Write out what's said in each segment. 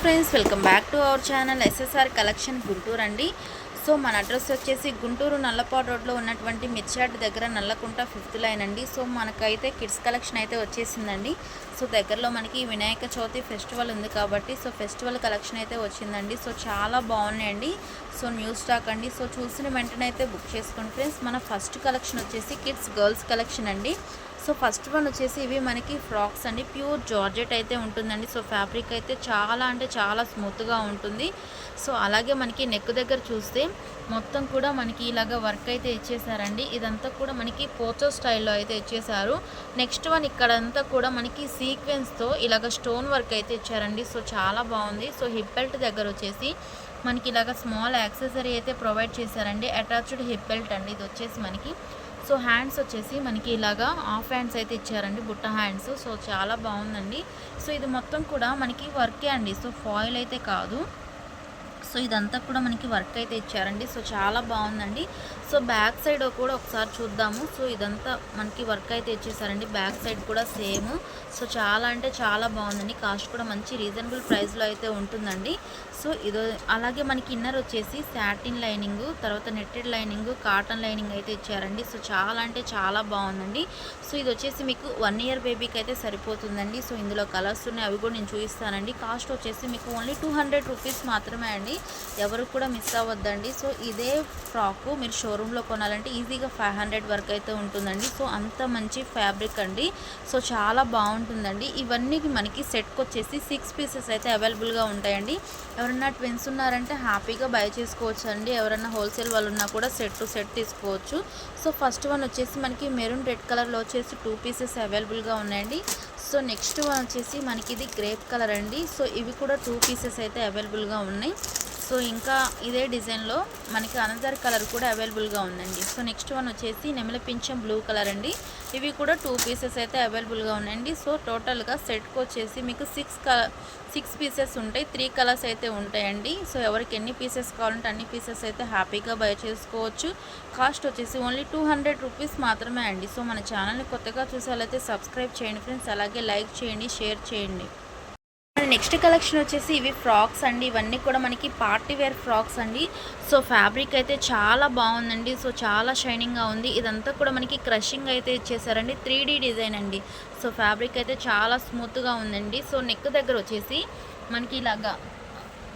Friends, welcome back to our channel SSR collection Guntur అండి. So మన address వచ్చేసి గుంటూరు నల్లపాడు రోడ్లో ఉన్నటువంటి మిర్చాడ్ దగ్గర నల్లకుంట 5th లైన్ అండి. సో మనకైతే కిడ్స్ కలెక్షన్ అయితే వచ్చేసిందండి. సో దగ్గరలో మనకి వినాయక చవితి ఫెస్టివల్ ఉంది కాబట్టి సో ఫెస్టివల్ కలెక్షన్ అయితే వచ్చిందండి. సో చాలా బాగున్నాయండి. సో న్యూ స్టాక్ అండి. సో చూసిన వెంటనే అయితే బుక్ చేసుకోండి ఫ్రెండ్స్. మన ఫస్ట్ కలెక్షన్ వచ్చేసి కిడ్స్ గర్ల్స్ కలెక్షన్ అండి. సో ఫస్ట్ వన్ వచ్చేసి ఇవి మనకి ఫ్రాక్స్ అండి. ప్యూర్ జార్జెట్ అయితే ఉంటుందండి. సో ఫ్యాబ్రిక్ అయితే చాలా అంటే చాలా స్మూత్గా ఉంటుంది. సో అలాగే మనకి నెక్ దగ్గర చూస్తే మొత్తం కూడా మనకి ఇలాగ వర్క్ అయితే ఇచ్చేసారండి. ఇదంతా కూడా మనకి పోచో స్టైల్లో అయితే ఇచ్చేసారు. నెక్స్ట్ వన్ ఇక్కడంతా కూడా మనకి సీక్వెన్స్తో ఇలాగ స్టోన్ వర్క్ అయితే ఇచ్చారండి. సో చాలా బాగుంది. సో హిప్ బెల్ట్ దగ్గర వచ్చేసి మనకి ఇలాగ స్మాల్ యాక్సెసరీ అయితే ప్రొవైడ్ చేశారండి. అటాచ్డ్ హిప్ బెల్ట్ అండి ఇది వచ్చేసి మనకి. సో హ్యాండ్స్ వచ్చేసి మనకి ఇలాగా హాఫ్ హ్యాండ్స్ అయితే ఇచ్చారండి, బుట్ట హ్యాండ్స్. సో చాలా బాగుందండి. సో ఇది మొత్తం కూడా మనకి వర్కే అండి. సో ఫాయిల్ అయితే కాదు. సో ఇదంతా కూడా మనకి వర్క్ అయితే ఇచ్చారండి. సో చాలా బాగుందండి. సో బ్యాక్ సైడ్ కూడా ఒకసారి చూద్దాము. సో ఇదంతా మనకి వర్క్ అయితే ఇచ్చేసారండి. బ్యాక్ సైడ్ కూడా సేమ్. సో చాలా అంటే చాలా బాగుందండి. కాస్ట్ కూడా మంచి రీజనబుల్ ప్రైస్లో అయితే ఉంటుందండి. సో ఇదో అలాగే మనకి ఇన్నర్ వచ్చేసి సాటిన్ లైనింగ్, తర్వాత నెట్టెడ్ లైనింగ్, కాటన్ లైనింగ్ అయితే ఇచ్చారండి. సో చాలా అంటే చాలా బాగుందండి. సో ఇది వచ్చేసి మీకు 1 year బేబీకి అయితే సరిపోతుందండి. సో ఇందులో కలర్స్ ఉన్నాయి, అవి కూడా నేను చూపిస్తానండి. కాస్ట్ వచ్చేసి మీకు ఓన్లీ 200 రూపీస్ మాత్రమే అండి. ఎవరు కూడా మిస్ అవ్వద్దండి. సో ఇదే ఫ్రాకు మీరు షోరూంలో కొనాలంటే ఈజీగా 500 వరకు అయితే ఉంటుందండి. సో అంత మంచి ఫ్యాబ్రిక్ అండి. సో చాలా బాగుంటుందండి. ఇవన్నీ మనకి సెట్కి వచ్చేసి 6 పీసెస్ అయితే అవైలబుల్గా ఉంటాయండి. ఎవరన్నా ట్విన్స్ ఉన్నారంటే హ్యాపీగా బై చేసుకోవచ్చు అండి. ఎవరన్నా హోల్సేల్ వాళ్ళు ఉన్నా కూడా సెట్ టు సెట్ తీసుకోవచ్చు. సో ఫస్ట్ వన్ వచ్చేసి మనకి మెరూన్ రెడ్ కలర్లో వచ్చేసి 2 పీసెస్ అవైలబుల్గా ఉన్నాయండి. సో నెక్స్ట్ వన్ వచ్చేసి మనకి ఇది గ్రేప్ కలర్ అండి. సో ఇవి కూడా 2 పీసెస్ అయితే అవైలబుల్గా ఉన్నాయి. సో ఇంకా ఇదే డిజైన్లో మనకి అనదర్ కలర్ కూడా అవైలబుల్గా ఉందండి. సో నెక్స్ట్ వన్ వచ్చేసి నెమలి పింఛం బ్లూ కలర్ అండి. ఇవి కూడా 2 పీసెస్ అయితే అవైలబుల్గా ఉన్నాయండి. సో టోటల్గా సెట్కి వచ్చేసి మీకు 6 పీసెస్ ఉంటాయి. 3 కలర్స్ అయితే ఉంటాయండి. సో ఎవరికి ఎన్ని పీసెస్ కావాలంటే అన్ని పీసెస్ అయితే హ్యాపీగా బై చేసుకోవచ్చు. కాస్ట్ వచ్చేసి ఓన్లీ 200 రూపీస్ మాత్రమే అండి. సో మన ఛానల్ని కొత్తగా చూసే వాళ్ళైతే సబ్స్క్రైబ్ చేయండి ఫ్రెండ్స్. అలాగే లైక్ చేయండి, షేర్ చేయండి. నెక్స్ట్ కలెక్షన్ వచ్చేసి ఇవి ఫ్రాక్స్ అండి. ఇవన్నీ కూడా మనకి పార్టీ వేర్ ఫ్రాక్స్ అండి. సో ఫ్యాబ్రిక్ అయితే చాలా బాగుందండి. సో చాలా షైనింగ్గా ఉంది. ఇదంతా కూడా మనకి క్రషింగ్ అయితే ఇచ్చేసారండి. 3D డిజైన్ అండి. సో ఫ్యాబ్రిక్ అయితే చాలా స్మూత్గా ఉందండి. సో నెక్ దగ్గర వచ్చేసి మనకి ఇలాగా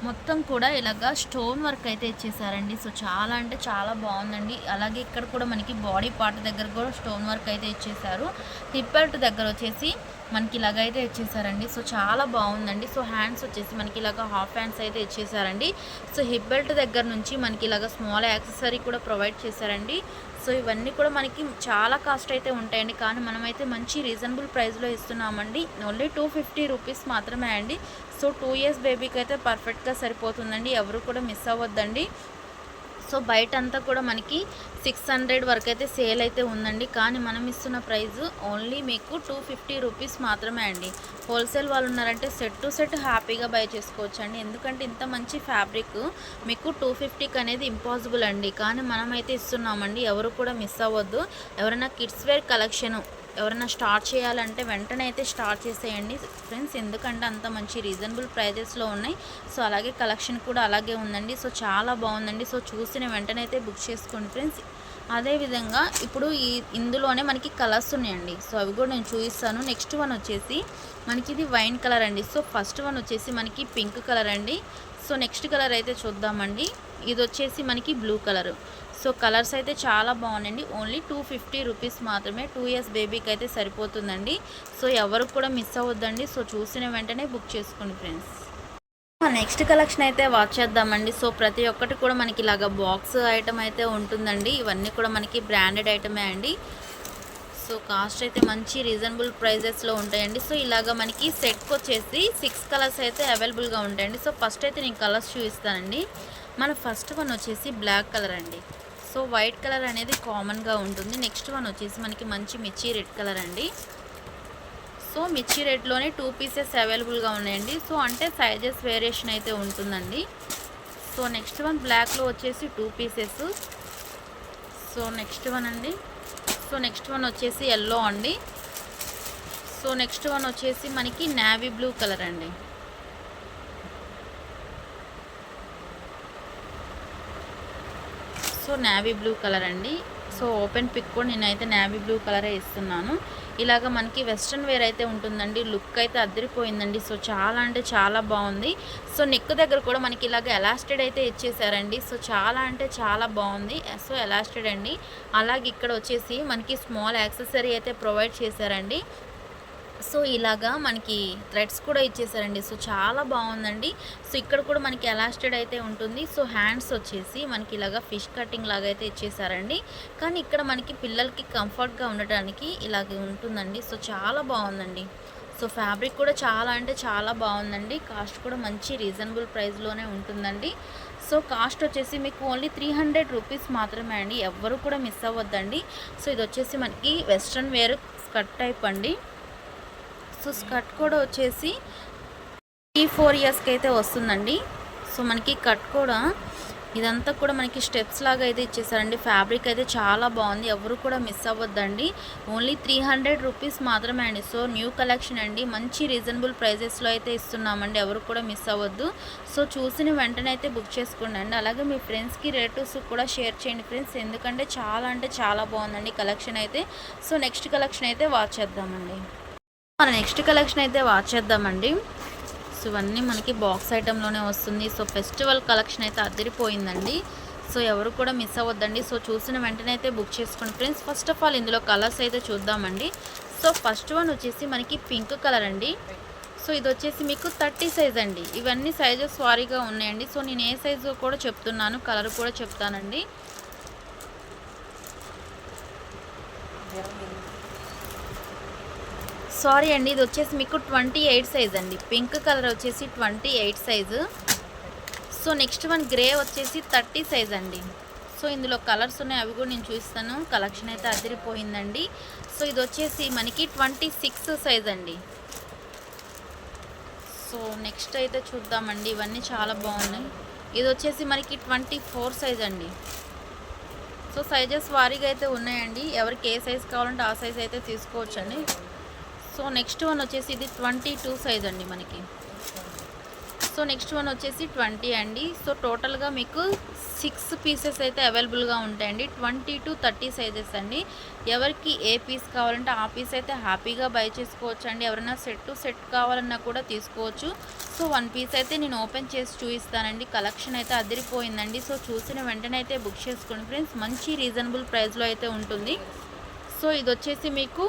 మొత్తం కూడా ఇలాగా స్టోన్ వర్క్ అయితే ఇచ్చేసారండి. సో చాలా అంటే చాలా బాగుందండి. అలాగే ఇక్కడ కూడా మనకి బాడీ పార్ట్ దగ్గర కూడా స్టోన్ వర్క్ అయితే ఇచ్చేసారు. హిప్ బెల్ట్ దగ్గర వచ్చేసి మనకి ఇలాగైతే ఇచ్చేసారండి. సో చాలా బాగుందండి. సో హ్యాండ్స్ వచ్చేసి మనకి ఇలాగ హాఫ్ హ్యాండ్స్ అయితే ఇచ్చేసారండి. సో హిప్ బెల్ట్ దగ్గర నుంచి మనకి ఇలాగ స్మాల్ యాక్సెసరీ కూడా ప్రొవైడ్ చేశారండి. సో ఇవన్నీ కూడా మనకి చాలా కాస్ట్ అయితే ఉంటాయండి. కానీ మనమైతే మంచి రీజనబుల్ ప్రైస్లో ఇస్తున్నామండి. ఓన్లీ 250 రూపీస్ మాత్రమే అండి. సో 2 years బేబీకి అయితే పర్ఫెక్ట్గా సరిపోతుందండి. ఎవరు కూడా మిస్ అవ్వద్దండి. సో బయట అంతా కూడా మనకి 600 వరకు అయితే సేల్ అయితే ఉందండి. కానీ మనం ఇస్తున్న ప్రైస్ ఓన్లీ మీకు 250 రూపీస్ మాత్రమే అండి. హోల్సేల్ వాళ్ళు ఉన్నారంటే సెట్ టు సెట్ హ్యాపీగా బై చేసుకోవచ్చు అండి. ఎందుకంటే ఇంత మంచి ఫ్యాబ్రిక్ మీకు 250కి అనేది ఇంపాసిబుల్ అండి. కానీ మనమైతే ఇస్తున్నామండి. ఎవరు కూడా మిస్ అవ్వద్దు. ఎవరైనా కిడ్స్ వేర్ కలెక్షన్ ఎవరైనా స్టార్ట్ చేయాలంటే వెంటనే అయితే స్టార్ట్ చేసేయండి ఫ్రెండ్స్. ఎందుకంటే అంత మంచి రీజనబుల్ ప్రైజెస్లో ఉన్నాయి. సో అలాగే కలెక్షన్ కూడా అలాగే ఉందండి. సో చాలా బాగుందండి. సో చూసిన వెంటనే అయితే బుక్ చేసుకోండి ఫ్రెండ్స్. అదేవిధంగా ఇప్పుడు ఇందులోనే మనకి కలర్స్ ఉన్నాయండి. సో అవి కూడా నేను చూపిస్తాను. నెక్స్ట్ వన్ వచ్చేసి మనకి ఇది వైన్ కలర్ అండి. సో ఫస్ట్ వన్ వచ్చేసి మనకి పింక్ కలర్ అండి. సో నెక్స్ట్ కలర్ అయితే చూద్దామండి. ఇది వచ్చేసి మనకి బ్లూ కలర్. సో కలర్స్ అయితే చాలా బాగున్నాయండి. ఓన్లీ 250 రూపీస్ మాత్రమే. 2 years బేబీకి అయితే సరిపోతుందండి. సో ఎవరు కూడా మిస్ అవ్వద్దండి. సో చూసిన వెంటనే బుక్ చేసుకోండి ఫ్రెండ్స్. నెక్స్ట్ కలెక్షన్ అయితే వాచ్ చేద్దామండి. సో ప్రతి ఒక్కటి కూడా మనకి ఇలాగ బాక్స్ ఐటమ్ అయితే ఉంటుందండి. ఇవన్నీ కూడా మనకి బ్రాండెడ్ ఐటమే అండి. సో కాస్ట్ అయితే మంచి రీజనబుల్ ప్రైజెస్లో ఉంటాయండి. సో ఇలాగ మనకి సెట్కి వచ్చేసి 6 కలర్స్ అయితే అవైలబుల్గా ఉంటాయండి. సో ఫస్ట్ అయితే నేను కలర్స్ చూపిస్తానండి. మన ఫస్ట్ వన్ వచ్చేసి బ్లాక్ కలర్ అండి. సో వైట్ కలర్ అనేది కామన్గా ఉంటుంది. నెక్స్ట్ వన్ వచ్చేసి మనకి మంచి మిర్చి రెడ్ కలర్ అండి. సో మిర్చి రెడ్లోనే 2 పీసెస్ అవైలబుల్గా ఉన్నాయండి. సో అంటే సైజెస్ వేరియేషన్ అయితే ఉంటుందండి. సో నెక్స్ట్ వన్ బ్లాక్లో వచ్చేసి 2 పీసెస్. సో నెక్స్ట్ వన్ అండి. సో నెక్స్ట్ వన్ వచ్చేసి ఎల్లో అండి. సో నెక్స్ట్ వన్ వచ్చేసి మనకి నేవీ బ్లూ కలర్ అండి. నేవీ బ్లూ కలర్ అండి. సో ఓపెన్ పిక్ కూడా నేనైతే నేవీ బ్లూ కలరే ఇస్తున్నాను. ఇలాగ మనకి వెస్ట్రన్ వేర్ అయితే ఉంటుందండి. లుక్ అయితే అద్దరిపోయిందండి. సో చాలా అంటే చాలా బాగుంది. సో నెక్ దగ్గర కూడా మనకి ఇలాగ ఎలాస్టెడ్ అయితే ఇచ్చేసారండి. సో చాలా అంటే చాలా బాగుంది. సో ఎలాస్టెడ్ అండి. అలాగే ఇక్కడ వచ్చేసి మనకి స్మాల్ యాక్సెసరీ అయితే ప్రొవైడ్ చేశారండి. సో ఇలాగా మనకి థ్రెడ్స్ కూడా ఇచ్చేసారండి. సో చాలా బాగుందండి. సో ఇక్కడ కూడా మనకి ఎలాస్టెడ్ అయితే ఉంటుంది. సో హ్యాండ్స్ వచ్చేసి మనకి ఇలాగా ఫిష్ కటింగ్ లాగా అయితే ఇచ్చేసారండి. కానీ ఇక్కడ మనకి పిల్లలకి కంఫర్ట్గా ఉండటానికి ఇలాగే ఉంటుందండి. సో చాలా బాగుందండి. సో ఫ్యాబ్రిక్ కూడా చాలా అంటే చాలా బాగుందండి. కాస్ట్ కూడా మంచి రీజనబుల్ ప్రైస్లోనే ఉంటుందండి. సో కాస్ట్ వచ్చేసి మీకు ఓన్లీ 300 రూపీస్ మాత్రమే అండి. ఎవ్వరు కూడా మిస్ అవ్వద్దండి. సో ఇది వచ్చేసి మనకి వెస్ట్రన్ వేర్ స్కర్ట్ టైప్ అండి. సో స్కర్ట్ కూడా వచ్చేసి 3-4 ఇయర్స్కి అయితే వస్తుందండి. సో మనకి కట్ కూడా ఇదంతా కూడా మనకి స్టెప్స్ లాగా అయితే ఇచ్చేసారండి. ఫ్యాబ్రిక్ అయితే చాలా బాగుంది. ఎవరు కూడా మిస్ అవ్వద్దండి. ఓన్లీ 300 రూపీస్ మాత్రమే అండి. సో న్యూ కలెక్షన్ అండి. మంచి రీజనబుల్ ప్రైజెస్లో అయితే ఇస్తున్నామండి. ఎవరు కూడా మిస్ అవ్వద్దు. సో చూసిన వెంటనే అయితే బుక్ చేసుకోండి. అలాగే మీ ఫ్రెండ్స్కి రిలేటివ్స్ కూడా షేర్ చేయండి ఫ్రెండ్స్. ఎందుకంటే చాలా అంటే చాలా బాగుందండి కలెక్షన్ అయితే. సో నెక్స్ట్ కలెక్షన్ అయితే వాచ్ చేద్దామండి. మన నెక్స్ట్ కలెక్షన్ అయితే వాచ్ చేద్దామండి. సో ఇవన్నీ మనకి బాక్స్ ఐటెంలోనే వస్తుంది. సో ఫెస్టివల్ కలెక్షన్ అయితే అదిరిపోయిందండి. సో ఎవరు కూడా మిస్ అవ్వద్దండి. సో చూసిన వెంటనే అయితే బుక్ చేసుకోండి ఫ్రెండ్స్. ఫస్ట్ ఆఫ్ ఆల్ ఇందులో కలర్స్ అయితే చూద్దామండి. సో ఫస్ట్ వన్ వచ్చేసి మనకి పింక్ కలర్ అండి. సో ఇది వచ్చేసి మీకు 30 సైజ్ అండి. ఇవన్నీ సైజెస్ వారీగా ఉన్నాయండి. సో నేను ఏ సైజు కూడా చెప్తున్నాను, కలర్ కూడా చెప్తానండి. సారీ అండి, ఇది వచ్చేసి మీకు 28 సైజ్ అండి. పింక్ కలర్ వచ్చేసి 28 size. So next one grey వచ్చేసి 30 సైజ్ అండి. సో ఇందులో కలర్స్ ఉన్నాయి, అవి కూడా నేను చూస్తాను. కలెక్షన్ అయితే అదిరిపోయిందండి. సో ఇది వచ్చేసి మనకి 26 సైజ్ అండి. సో నెక్స్ట్ అయితే చూద్దామండి. ఇవన్నీ చాలా బాగున్నాయి. ఇది వచ్చేసి మనకి 24 సైజ్ అండి. సో సైజెస్ వారీగా అయితే ఉన్నాయండి. ఎవరికి ఏ సైజ్ కావాలంటే ఆ సైజ్ అయితే తీసుకోవచ్చండి. సో నెక్స్ట్ వన్ వచ్చేసి ఇది 22 సైజ్ అండి మనకి. సో నెక్స్ట్ వన్ వచ్చేసి 20 అండి. సో టోటల్గా మీకు 6 పీసెస్ అయితే అవైలబుల్గా ఉంటాయండి. 20 to 30 సైజెస్ అండి. ఎవరికి ఏ పీస్ కావాలంటే ఆ పీస్ అయితే హ్యాపీగా బై చేసుకోవచ్చు అండి. ఎవరైనా సెట్ కావాలన్నా కూడా తీసుకోవచ్చు. సో 1 పీస్ అయితే నేను ఓపెన్ చేసి చూపిస్తానండి. కలెక్షన్ అయితే అదిరిపోయిందండి. సో చూసిన వెంటనే అయితే బుక్ చేసుకోండి ఫ్రెండ్స్. మంచి రీజనబుల్ ప్రైస్లో అయితే ఉంటుంది. సో ఇది వచ్చేసి మీకు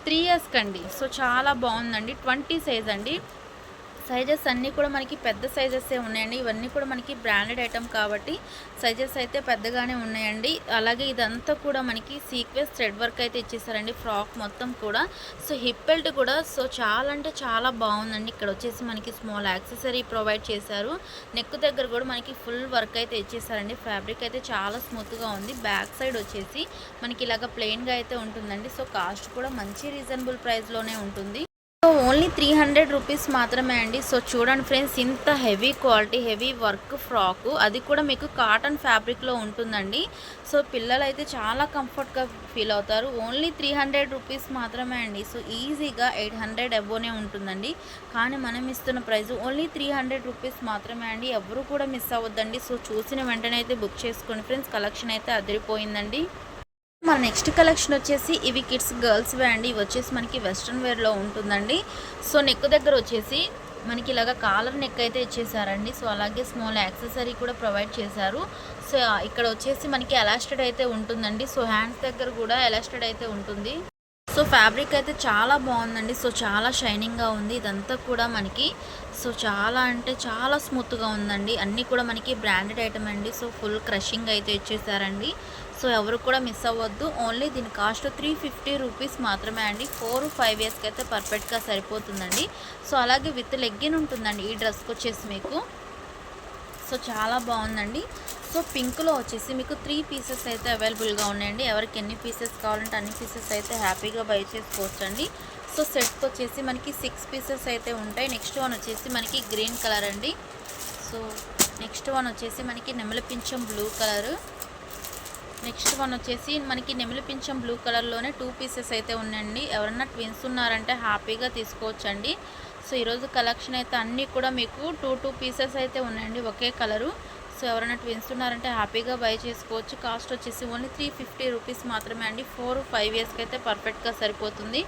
3 ఇయర్స్ కండి. సో చాలా బాగుందండి. 20 సైజ్ అండి. సైజెస్ అన్నీ కూడా మనకి పెద్ద సైజెసే ఉన్నాయండి. ఇవన్నీ కూడా మనకి బ్రాండెడ్ ఐటమ్ కాబట్టి సైజెస్ అయితే పెద్దగానే ఉన్నాయండి. అలాగే ఇదంతా కూడా మనకి సీక్వెన్స్ థ్రెడ్ వర్క్ అయితే ఇచ్చేసారండి. ఫ్రాక్ మొత్తం కూడా. సో హిప్ బెల్ట్ కూడా సో చాలా అంటే చాలా బాగుందండి. ఇక్కడ వచ్చేసి మనకి స్మాల్ యాక్సెసరీ ప్రొవైడ్ చేశారు. నెక్ దగ్గర కూడా మనకి ఫుల్ వర్క్ అయితే ఇచ్చేసారండి. ఫ్యాబ్రిక్ అయితే చాలా స్మూత్గా ఉంది. బ్యాక్ సైడ్ వచ్చేసి మనకి ఇలాగ ప్లెయిన్గా అయితే ఉంటుందండి. సో కాస్ట్ కూడా మంచి రీజనబుల్ ప్రైస్లోనే ఉంటుంది. సో ఓన్లీ 300 రూపీస్ మాత్రమే అండి. సో చూడండి ఫ్రెండ్స్, ఇంత heavy quality heavy work frock, అది కూడా మీకు కాటన్ ఫ్యాబ్రిక్లో ఉంటుందండి. సో పిల్లలు అయితే చాలా కంఫర్ట్గా ఫీల్ అవుతారు. ఓన్లీ 300 రూపీస్ మాత్రమే అండి. సో ఈజీగా 800 అబోనే ఉంటుందండి. కానీ మనం ఇస్తున్న ప్రైస్ ఓన్లీ 300 రూపీస్ మాత్రమే అండి. ఎవరు కూడా మిస్ అవ్వద్దండి. సో చూసిన వెంటనే అయితే బుక్ చేసుకోండి ఫ్రెండ్స్. కలెక్షన్ అయితే అదిరిపోయిందండి. మన నెక్స్ట్ కలెక్షన్ వచ్చేసి ఇవి కిడ్స్ గర్ల్స్ వే అండి. ఇవి వచ్చేసి మనకి వెస్ట్రన్ వేర్లో ఉంటుందండి. సో నెక్ దగ్గర వచ్చేసి మనకి ఇలాగ కాలర్ నెక్ అయితే ఇచ్చేసారండి. సో అలాగే స్మాల్ యాక్సెసరీ కూడా ప్రొవైడ్ చేశారు. సో ఇక్కడ వచ్చేసి మనకి ఎలాస్టెడ్ అయితే ఉంటుందండి. సో హ్యాండ్స్ దగ్గర కూడా ఎలాస్టెడ్ అయితే ఉంటుంది. సో ఫ్యాబ్రిక్ అయితే చాలా బాగుందండి. సో చాలా షైనింగ్గా ఉంది. ఇదంతా కూడా మనకి సో చాలా అంటే చాలా స్మూత్గా ఉందండి. అన్నీ కూడా మనకి బ్రాండెడ్ ఐటమ్ అండి. సో ఫుల్ క్రషింగ్ అయితే ఇచ్చేసారండి. సో ఎవరు కూడా మిస్ అవ్వద్దు. ఓన్లీ దీని కాస్ట్ 350 రూపీస్ మాత్రమే అండి. 4-5 ఇయర్స్కి అయితే పర్ఫెక్ట్గా సరిపోతుందండి. సో అలాగే విత్ లెగ్గిన్ ఉంటుందండి ఈ డ్రెస్కి వచ్చేసి మీకు. సో చాలా బాగుందండి. సో పింక్లో వచ్చేసి మీకు 3 పీసెస్ అయితే అవైలబుల్గా ఉన్నాయండి. ఎవరికి ఎన్ని పీసెస్ కావాలంటే అన్ని పీసెస్ అయితే హ్యాపీగా బై చేసుకోవచ్చండి. సో సెట్కి వచ్చేసి మనకి 6 పీసెస్ అయితే ఉంటాయి. నెక్స్ట్ వన్ వచ్చేసి మనకి గ్రీన్ కలర్ అండి. సో నెక్స్ట్ వన్ వచ్చేసి మనకి నెమలి పింఛం బ్లూ కలర్. నెక్స్ట్ వన్ వచ్చేసి మనకి నెమలి పింఛం బ్లూ కలర్లోనే 2 పీసెస్ అయితే ఉన్నాయండి. ఎవరన్నా ట్విన్స్ ఉన్నారంటే హ్యాపీగా తీసుకోవచ్చండి. సో ఈరోజు కలెక్షన్ అయితే అన్నీ కూడా మీకు 2 పీసెస్ అయితే ఉన్నాయండి ఒకే కలరు. సో ఎవరైనా ట్విన్స్ ఉన్నారంటే హ్యాపీగా బై చేసుకోవచ్చు. కాస్ట్ వచ్చేసి ఓన్లీ 350 రూపీస్ మాత్రమే అండి. 4-5 ఇయర్స్కి అయితే పర్ఫెక్ట్గా సరిపోతుంది.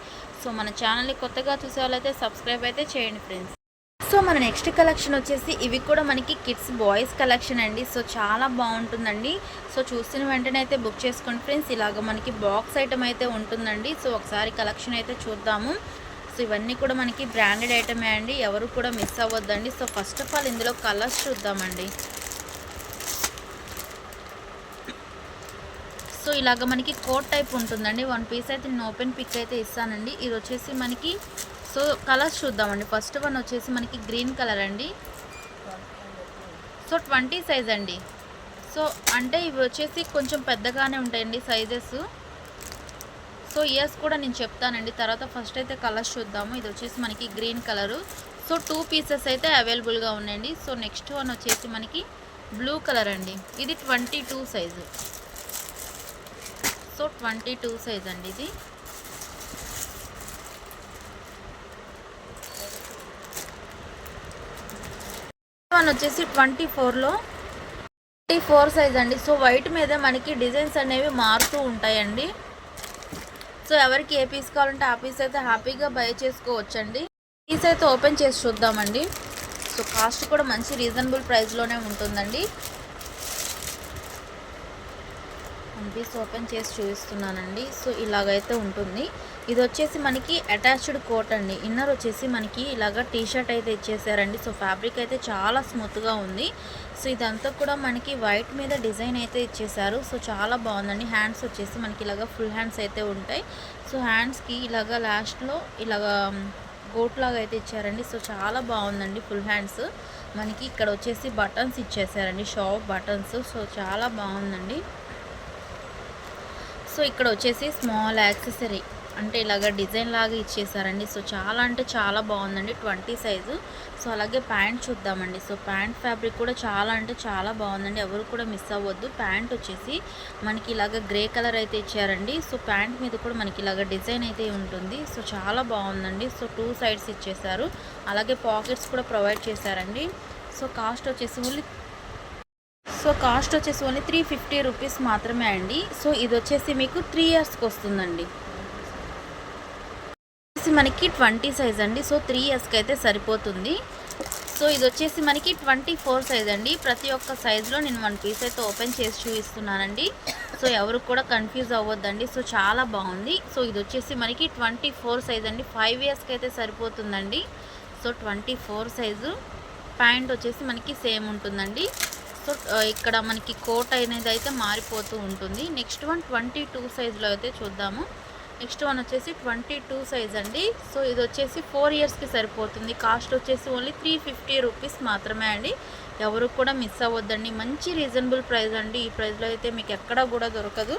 సో మన ఛానల్ని కొత్తగా చూసే వాళ్ళైతే సబ్స్క్రైబ్ అయితే చేయండి ఫ్రెండ్స్. సో మన నెక్స్ట్ కలెక్షన్ వచ్చేసి ఇవి కూడా మనకి కిడ్స్ బాయ్స్ కలెక్షన్ అండి. సో చాలా బాగుంటుందండి. సో చూసిన వెంటనే అయితే బుక్ చేసుకోండి ఫ్రెండ్స్. ఇలాగ మనకి బాక్స్ ఐటమ్ అయితే ఉంటుందండి. సో ఒకసారి కలెక్షన్ అయితే చూద్దాము. సో ఇవన్నీ కూడా మనకి బ్రాండెడ్ ఐటమే అండి, ఎవరు కూడా మిస్ అవ్వద్దండి. సో ఫస్ట్ ఆఫ్ ఆల్ ఇందులో కలర్స్ చూద్దామండి. సో ఇలాగ మనకి కోట్ టైప్ ఉంటుందండి. 1 పీస్ అయితే నేను ఓపెన్ పిక్ అయితే ఇస్తానండి. ఇది వచ్చేసి మనకి సో కలర్స్ చూద్దామండి. ఫస్ట్ వన్ వచ్చేసి మనకి గ్రీన్ కలర్ అండి. సో 20 సైజ్ అండి. సో అంటే ఇవి వచ్చేసి కొంచెం పెద్దగానే ఉంటాయండి సైజెస్. సో ఇయర్స్ కూడా నేను చెప్తానండి తర్వాత. ఫస్ట్ అయితే కలర్స్ చూద్దాము. ఇది వచ్చేసి మనకి గ్రీన్ కలరు. సో 2 పీసెస్ అయితే అవైలబుల్గా ఉన్నాయండి. సో నెక్స్ట్ వన్ వచ్చేసి మనకి బ్లూ కలర్ అండి. ఇది 22 సైజు. సో 22 సైజ్ అండి ఇది. వన్ వచ్చేసి 24లో 24 సైజ్ అండి. సో వైట్ మీద మనకి డిజైన్స్ అనేవి మారుతూ ఉంటాయండి. సో ఎవరికి ఏ పీస్ కావాలంటే ఆ పీస్ అయితే హ్యాపీగా బై చేసుకోవచ్చండి. పీస్ అయితే ఓపెన్ చేసి చూద్దామండి. సో కాస్ట్ కూడా మంచి రీజనబుల్ ప్రైస్లోనే ఉంటుందండి. పీస్ ఓపెన్ చేసి చూపిస్తున్నానండి. సో ఇలాగైతే ఉంటుంది. ఇది వచ్చేసి మనకి అటాచ్డ్ కోట్ అండి. ఇన్నర్ వచ్చేసి మనకి ఇలాగ టీ షర్ట్ అయితే ఇచ్చేసారండి. సో ఫ్యాబ్రిక్ అయితే చాలా స్మూత్గా ఉంది. సో ఇదంతా కూడా మనకి వైట్ మీద డిజైన్ అయితే ఇచ్చేసారు. సో చాలా బాగుందండి. హ్యాండ్స్ వచ్చేసి మనకి ఇలాగ ఫుల్ హ్యాండ్స్ అయితే ఉంటాయి. సో హ్యాండ్స్కి ఇలాగ లాస్ట్లో ఇలాగ గోట్ లాగా అయితే ఇచ్చారండి. సో చాలా బాగుందండి ఫుల్ హ్యాండ్స్. మనకి ఇక్కడ వచ్చేసి బటన్స్ ఇచ్చేసారండి, షాప్ బటన్స్. సో చాలా బాగుందండి. సో ఇక్కడ వచ్చేసి స్మాల్ యాక్సెసరీ అంటే ఇలాగ డిజైన్ లాగా ఇచ్చేసారండి. సో చాలా అంటే చాలా బాగుందండి. 20 సైజు. సో అలాగే ప్యాంట్ చూద్దామండి. సో ప్యాంట్ ఫ్యాబ్రిక్ కూడా చాలా అంటే చాలా బాగుందండి, ఎవరు కూడా మిస్ అవ్వద్దు. ప్యాంట్ వచ్చేసి మనకి ఇలాగ గ్రే కలర్ అయితే ఇచ్చారండి. సో ప్యాంట్ మీద కూడా మనకి ఇలాగ డిజైన్ అయితే ఉంటుంది. సో చాలా బాగుందండి. సో 2 సైడ్స్ ఇచ్చేసారు. అలాగే పాకెట్స్ కూడా ప్రొవైడ్ చేశారండి. సో కాస్ట్ వచ్చేసి ఓన్లీ 350 రూపీస్ మాత్రమే అండి. సో ఇది వచ్చేసి మీకు 3 ఇయర్స్కి వస్తుందండి. మనకి 20 సైజ్ అండి. సో 3 ఇయర్స్కి అయితే సరిపోతుంది. సో ఇది వచ్చేసి మనకి 24 సైజ్ అండి. ప్రతి ఒక్క సైజులో నేను 1 పీస్ అయితే ఓపెన్ చేసి చూపిస్తున్నానండి. సో ఎవరు కూడా కన్ఫ్యూజ్ అవ్వద్దండి. సో చాలా బాగుంది. సో ఇది వచ్చేసి మనకి 24 సైజ్ అండి. 5 ఇయర్స్కి అయితే సరిపోతుందండి. So 24 size. ప్యాంట్ వచ్చేసి మనకి సేమ్ ఉంటుందండి. సో ఇక్కడ మనకి కోట్ అనేది అయితే మారిపోతూ ఉంటుంది. నెక్స్ట్ వన్ 22 సైజులో అయితే చూద్దాము. నెక్స్ట్ వన్ వచ్చేసి 22 సైజ్ అండి. సో ఇది వచ్చేసి 4 ఇయర్స్కి సరిపోతుంది. కాస్ట్ వచ్చేసి ఓన్లీ 350 రూపీస్ మాత్రమే అండి, ఎవరు కూడా మిస్ అవ్వద్దండి. మంచి రీజనబుల్ ప్రైస్ అండి. ఈ ప్రైస్లో అయితే మీకు ఎక్కడా కూడా దొరకదు.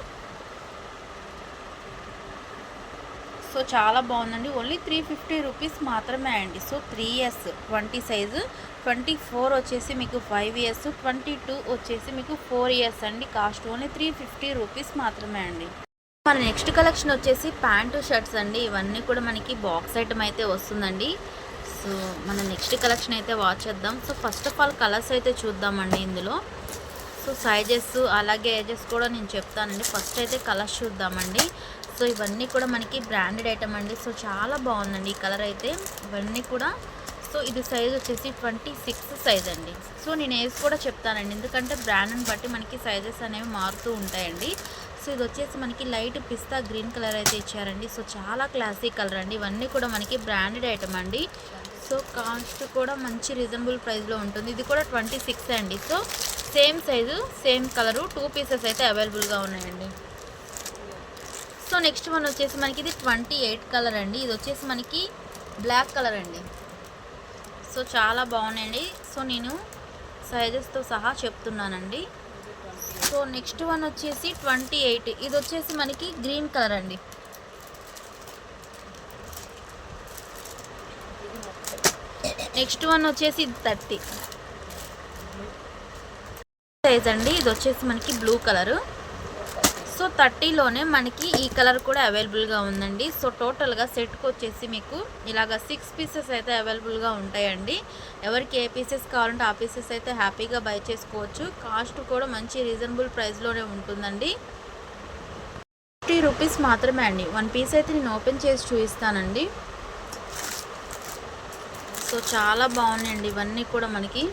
సో చాలా బాగుందండి. ఓన్లీ 350 రూపీస్ మాత్రమే అండి. సో 3 ఇయర్స్ 20 సైజు, 24 వచ్చేసి మీకు 5 ఇయర్స్, 22 వచ్చేసి మీకు 4 ఇయర్స్ అండి. కాస్ట్ ఓన్లీ 350 రూపీస్ మాత్రమే అండి. మన నెక్స్ట్ కలెక్షన్ వచ్చేసి ప్యాంటు షర్ట్స్ అండి. ఇవన్నీ కూడా మనకి బాక్స్ ఐటమ్ అయితే వస్తుందండి. సో మన నెక్స్ట్ కలెక్షన్ అయితే వాచ్ చేద్దాం. So first of all colours అయితే చూద్దామండి ఇందులో. సో సైజెస్ అలాగే ఏజెస్ కూడా నేను చెప్తానండి. ఫస్ట్ అయితే కలర్స్ చూద్దామండి. సో ఇవన్నీ కూడా మనకి బ్రాండెడ్ ఐటమ్ అండి. సో చాలా బాగుందండి ఈ కలర్ అయితే. ఇవన్నీ కూడా సో ఇది సైజ్ వచ్చేసి 26 సైజ్ అండి. సో నేను ఏజ్ కూడా చెప్తానండి, ఎందుకంటే బ్రాండ్ని బట్టి మనకి సైజెస్ అనేవి మారుతూ ఉంటాయండి. సో ఇది వచ్చేసి మనకి లైట్ పిస్తా గ్రీన్ కలర్ అయితే ఇచ్చారండి. సో చాలా క్లాసిక్ కలర్ అండి. ఇవన్నీ కూడా మనకి బ్రాండెడ్ ఐటమ్ అండి. సో కాస్ట్ కూడా మంచి రీజనబుల్ ప్రైస్లో ఉంటుంది. ఇది కూడా 26 అండి. So same size same colour 2 pieces అయితే అవైలబుల్గా ఉన్నాయండి. సో నెక్స్ట్ వన్ వచ్చేసి మనకి ఇది 28 కలర్ అండి. ఇది వచ్చేసి మనకి బ్లాక్ కలర్ అండి. సో చాలా బాగున్నాయండి. సో నేను సైజెస్తో సహా చెప్తున్నానండి. సో నెక్స్ట్ వన్ వచ్చేసి 28. ఇది వచ్చేసి మనకి గ్రీన్ కలర్ అండి. నెక్స్ట్ వన్ వచ్చేసి 30 సైజ్ అండి. ఇది వచ్చేసి మనకి బ్లూ కలరు. సో సో 30లోనే మనకి ఈ కలర్ కూడా అవైలబుల్గా ఉందండి. సో టోటల్గా సెట్కి వచ్చేసి మీకు ఇలాగ 6 పీసెస్ అయితే అవైలబుల్గా ఉంటాయండి. ఎవరికి ఏ పీసెస్ కావాలంటే ఆ పీసెస్ అయితే హ్యాపీగా బై చేసుకోవచ్చు. కాస్ట్ కూడా మంచి రీజనబుల్ ప్రైస్లోనే ఉంటుందండి. 50 రూపీస్ మాత్రమే అండి. 1 పీస్ అయితే నేను ఓపెన్ చేసి చూపిస్తానండి. సో చాలా బాగున్నాయండి ఇవన్నీ కూడా మనకి.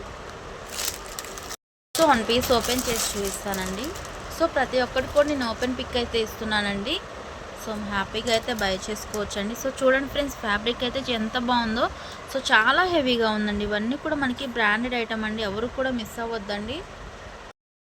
సో 1 పీస్ ఓపెన్ చేసి చూపిస్తానండి. సో ప్రతి ఒక్కటి కూడా నేను ఓపెన్ పిక్ అయితే ఇస్తున్నానండి. సో హ్యాపీగా అయితే బై చేసుకోవచ్చండి. సో చూడండి ఫ్రెండ్స్, ఫ్యాబ్రిక్ అయితే ఎంత బాగుందో. సో చాలా హెవీగా ఉందండి. ఇవన్నీ కూడా మనకి బ్రాండెడ్ ఐటమ్ అండి, ఎవరు కూడా మిస్ అవ్వద్దండి.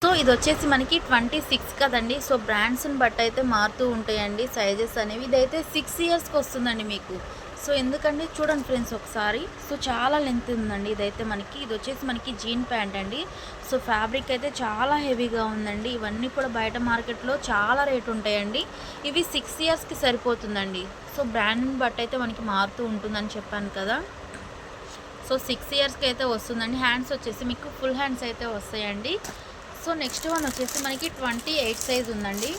సో ఇది వచ్చేసి మనకి 26 కదండి. సో బ్రాండ్స్ని బట్టి అయితే మారుతూ ఉంటాయండి సైజెస్ అనేవి. ఇదైతే 6 ఇయర్స్కి వస్తుందండి మీకు. సో ఎందుకండి చూడండి ఫ్రెండ్స్ ఒకసారి. సో చాలా లెంత్ ఉందండి. ఇదైతే మనకి ఇది వచ్చేసి మనకి జీన్ ప్యాంట్ అండి. సో ఫ్యాబ్రిక్ అయితే చాలా హెవీగా ఉందండి. ఇవన్నీ కూడా బయట మార్కెట్లో చాలా రేట్ ఉంటాయండి. ఇవి 6 ఇయర్స్కి సరిపోతుందండి. సో బ్రాండ్ని బట్టి అయితే మనకి మారుతూ ఉంటుందని చెప్పాను కదా. సో 6 ఇయర్స్కి అయితే వస్తుందండి. హ్యాండ్స్ వచ్చేసి మీకు ఫుల్ హ్యాండ్స్ అయితే వస్తాయండి. సో నెక్స్ట్ వన్ వచ్చేసి మనకి 28 సైజ్ ఉందండి.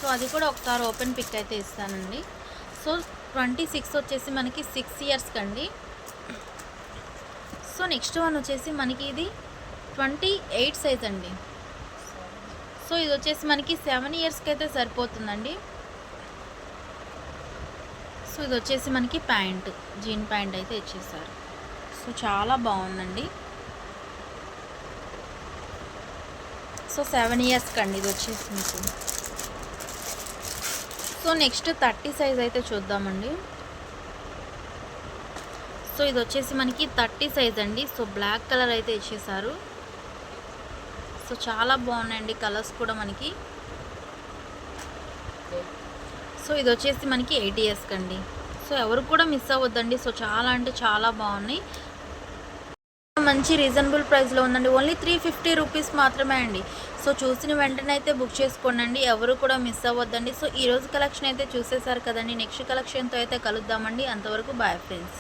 సో అది కూడా ఒకసారి ఓపెన్ పిక్ అయితే ఇస్తానండి. సో 26 వచ్చేసి మనకి 6 ఇయర్స్కి అండి. సో నెక్స్ట్ వన్ వచ్చేసి మనకి ఇది 28 సైజ్ అండి. సో ఇది వచ్చేసి మనకి 7 ఇయర్స్కి అయితే సరిపోతుందండి. సో ఇది వచ్చేసి మనకి ప్యాంట్, జీన్ ప్యాంట్ అయితే ఇచ్చేసారు. సో చాలా బాగుందండి. సో 7 ఇయర్స్కి అండి ఇది వచ్చేసి మీకు. సో నెక్స్ట్ 30 సైజ్ అయితే చూద్దామండి. సో ఇది వచ్చేసి మనకి 30 సైజ్ అండి. సో బ్లాక్ కలర్ అయితే ఇచ్చేసారు. సో చాలా బాగున్నాయండి కలర్స్ కూడా మనకి. సో ఇది వచ్చేసి మనకి 8 ఇయర్స్కి అండి. సో ఎవరు కూడా మిస్ అవ్వద్దండి. సో చాలా అంటే చాలా బాగున్నాయి. మంచి రీజనబుల్ ప్రైస్లో ఉందండి. ఓన్లీ 350 రూపీస్ మాత్రమే అండి. సో చూసిన వెంటనే అయితే బుక్ చేసుకోండి, ఎవరు కూడా మిస్ అవ్వద్దండి. సో ఈరోజు కలెక్షన్ అయితే చూసేసారు కదండి. నెక్స్ట్ కలెక్షన్తో అయితే కలుద్దామండి. అంతవరకు బాయ్ ఫ్రెండ్స్.